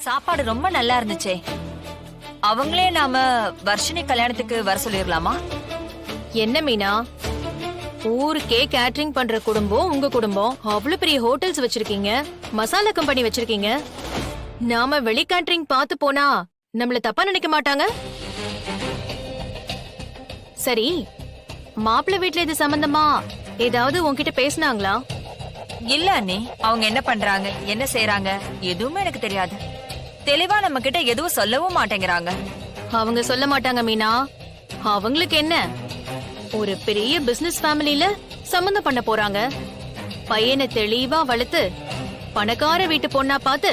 சாப்பாடு ரொம்ப நல்லா இருந்துச்சே. அவங்களே நாம வர்ஷினி கல்யாணத்துக்கு வர சொல்லிடலாமா? என்ன மீனா, ஊருக்கே கேட்டரிங் பண்ற குடும்பம் உங்க குடும்பம். அவ்வளவு பெரிய ஹோட்டல்ஸ் வச்சிருக்கீங்க, மசாலா கம்பெனி வச்சிருக்கீங்க. நாம வெளி கேட்டரிங் பார்த்து போனா நம்மள தப்பா நினைக்க மாட்டாங்க? சரி, மாப்பிள்ளை வீட்ல இது சம்பந்தமா ஏதாவது உன்கிட்ட பேசினாங்களா? இல்ல அண்ணி, அவங்க என்ன பண்றாங்க என்ன செய்யறாங்க எதுவுமே எனக்கு தெரியாது. தெளிவா நம்ம கிட்ட எதுவும் சொல்லவும் மாட்டேங்கிறாங்க. அவங்க சொல்ல மாட்டாங்க மீனா. அவங்களுக்கு என்ன, ஒரு பெரிய பிசினஸ் ஃபேமிலில சம்பந்தம் பண்ண போறாங்க. பையனை தெளிவா வளர்த்து பணக்கார வீட்டு பொண்ணா பார்த்து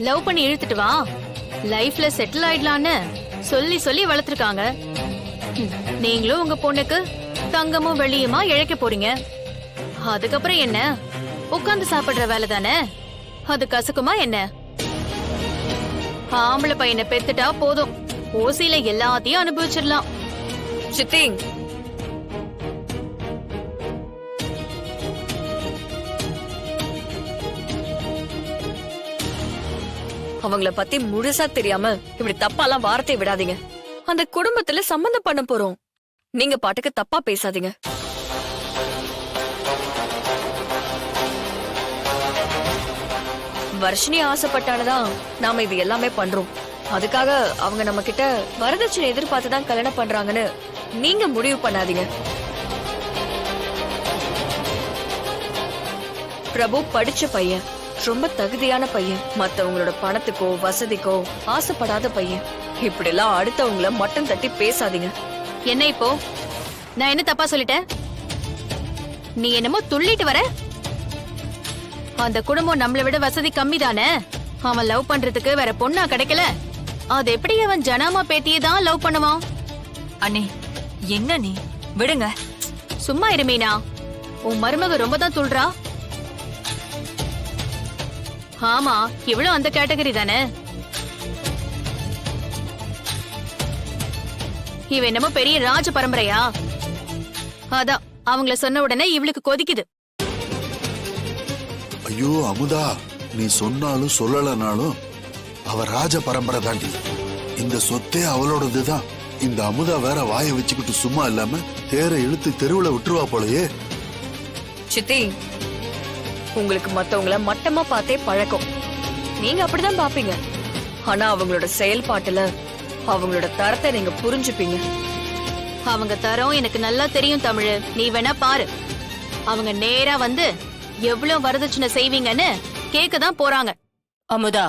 லவ் பண்ணி இழுத்துட்டு வா, லைஃப்ல செட்டில் ஆயிடலான்னு சொல்லி சொல்லி வளர்த்திருக்காங்க. நீங்களும் உங்க பொண்ணுக்கு தங்கமும் வெள்ளியுமா இழைக்க போறீங்க. அதுக்கப்புறம் என்ன, உட்கார்ந்து சாப்பிடுற வேலை தானே. அது கசக்குமா என்ன? ஆம்பளை பையனை பெத்துட்டா போதும், ஓசியில எல்லாத்தையும் அனுபவிச்சிடலாம். சித்தி, அவங்கள பத்தி முழுசா தெரியாம இப்படி தப்பாலாம் வார்த்தை விடாதீங்க. அந்த குடும்பத்துல சம்பந்தம் பண்ண போறோம். நீங்க பாட்டுக்கு தப்பா பேசாதீங்க. வர்ஷினி ஆசைப்பட்டானதான் நாம இது எல்லாமே பண்றோம். அதுக்காக அவங்க நம்ம கிட்ட வரதட்சணை எதிர்பார்த்துதான் கல்யாணம் பண்றாங்கன்னு நீங்க முடிவு பண்ணாதீங்க. பிரபு படிச்ச பையன், ரொம்ப தகுதியான பையன், மத்தவங்களோட பணத்துக்கோ வசதிக்கோ ஆசைப்படாத பையன். இப்படி எல்லாம் அடுத்தவங்கள மட்டம் தட்டி பேசாதீங்க. என்ன இப்போ, நான் என்ன தப்பா சொல்லிட்டேன்? நீ என்னமோ துள்ளிட்டு வர. அந்த குடும்பம் நம்மளை விட வசதி கம்மி தானே. அவன் லவ் பண்றதுக்கு வேற பொண்ணா கிடைக்கல. அது எப்படி அவன் ஜனாமா பேத்தியே தான் லவ் பண்ணுவான்? அண்ணி, என்ன நீ விடுங்க. சும்மா இருமீனா, உன் மருமக ரொம்ப தான் துள்றா. ஆமா, இவ்வளவு அந்த கேட்டகரி தானே. இவ என்னமோ பெரிய ராஜ பரம்பரையா? அதான் அவங்கள சொன்ன உடனே இவளுக்கு கொதிக்குது. ஐயோ அமுதா, நீ சொன்னாலும் சொல்லலனாலும் அவ ராஜ பரம்பரை தாண்டி. இந்த சொத்தே அவளோடதுதான். இந்த அமுதா வேற வாயை வச்சுக்கிட்டு சும்மா இல்லாம தேரை இழுத்து தெருவுல விட்டுருவா போலயே. சித்தி, உங்களுக்கு மத்தவங்கள மட்டமா பார்த்தே பழக்கம். நீங்க அப்படிதான் பாப்பீங்க. ஆனா அவங்களோட செயல்பாட்டுல அவங்களோட தரத்தை நீங்க புரிஞ்சுப்பீங்க. அவங்க தரம் எனக்கு நல்லா தெரியும் தமிழ். நீ வேணா பாரு. அவங்க நேரா வந்து எவ்வளவு வரதட்சணை செய்வீங்கன்னு கேட்க தான் போறாங்க. அமுதா,